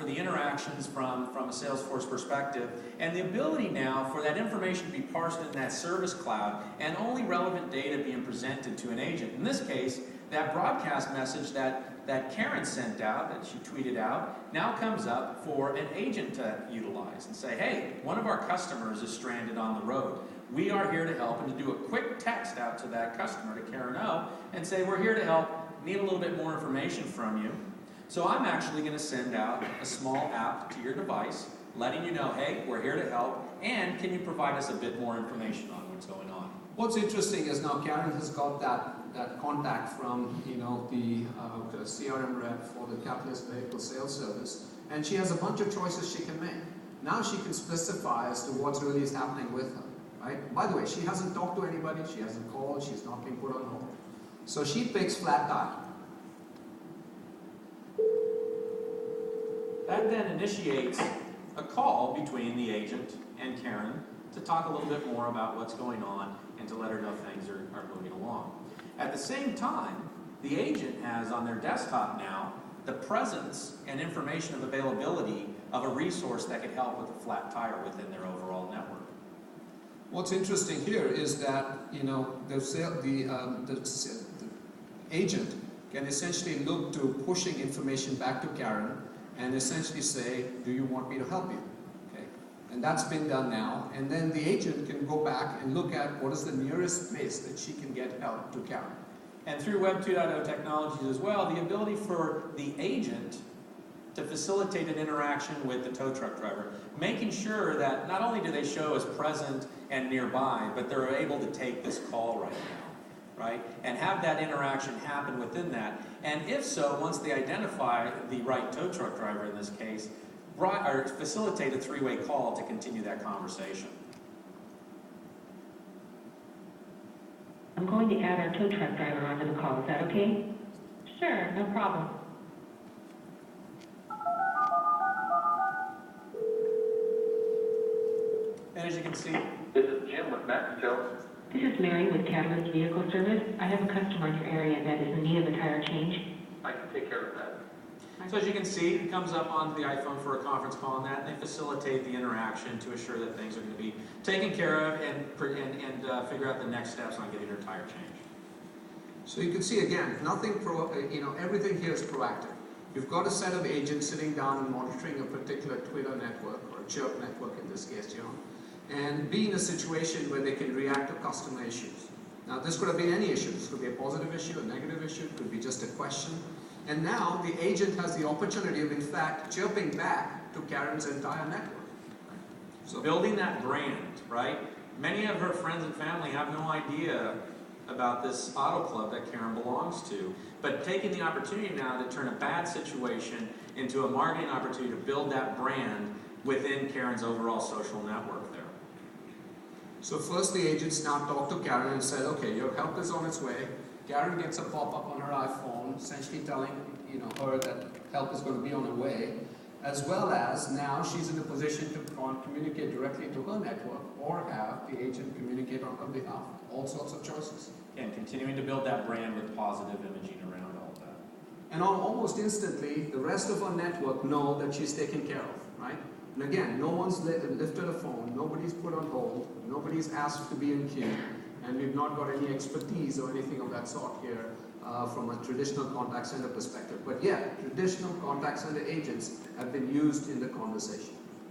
the interactions from a Salesforce perspective, and the ability now for that information to be parsed in that service cloud and only relevant data being presented to an agent. In this case, that broadcast message that Karen sent out, that she tweeted out, now comes up for an agent to utilize and say, hey, one of our customers is stranded on the road. We are here to help, and to do a quick text out to that customer, to Karen O, and say, we're here to help, need a little bit more information from you. So I'm actually going to send out a small app to your device, letting you know, hey, we're here to help, and can you provide us a bit more information on what's going on? What's interesting is now Karen has got that contact from the CRM rep for the capitalist vehicle sales service, and she has a bunch of choices she can make. Now she can specify as to what really is happening with her. Right? By the way, she hasn't talked to anybody, she hasn't called, she's not been put on hold. So she picks flat tire. That then initiates a call between the agent and Karen to talk a little bit more about what's going on and to let her know things are moving along. At the same time, the agent has on their desktop now the presence and information of availability of a resource that could help with a flat tire within their overall network. What's interesting here is that the agent can essentially look to pushing information back to Karen and essentially say, do you want me to help you? Okay. And that's been done now. And then the agent can go back and look at what is the nearest place that she can get help to Karen. And through Web 2.0 technologies as well, the ability for the agent to facilitate an interaction with the tow truck driver, making sure that not only do they show as present and nearby, but they're able to take this call right now, right? And have that interaction happen within that. And if so, once they identify the right tow truck driver in this case, facilitate a three-way call to continue that conversation. I'm going to add our tow truck driver onto the call. Is that okay? Sure, no problem. And as you can see, this is Jim with Maxtel. This is Mary with Catalyst Vehicle Service. I have a customer in your area that is in need of a tire change. I can take care of that. So as you can see, it comes up onto the iPhone for a conference call, and they facilitate the interaction to assure that things are going to be taken care of and figure out the next steps on getting your tire changed. So you can see again, everything here is proactive. You've got a set of agents sitting down and monitoring a particular Twitter network, or a chirp network in this case, and be in a situation where they can react to customer issues. Now this could have been any issue. This could be a positive issue, a negative issue, it could be just a question. And now the agent has the opportunity of in fact chirping back to Karen's entire network. So building that brand, right? Many of her friends and family have no idea about this auto club that Karen belongs to, but taking the opportunity now to turn a bad situation into a marketing opportunity to build that brand within Karen's overall social network there. So first the agents now talk to Karen and said, okay, your help is on its way. Karen gets a pop-up on her iPhone essentially telling her that help is going to be on the way, as well as now she's in a position to communicate directly to her network or have the agent communicate on her behalf. All sorts of choices. And continuing to build that brand with positive imaging around all that. And almost instantly, the rest of her network know that she's taken care of, right? And again, no one's lifted a phone, nobody's put on hold, nobody's asked to be in queue, and we've not got any expertise or anything of that sort here from a traditional contact center perspective. But yeah, traditional contact center agents have been used in the conversation.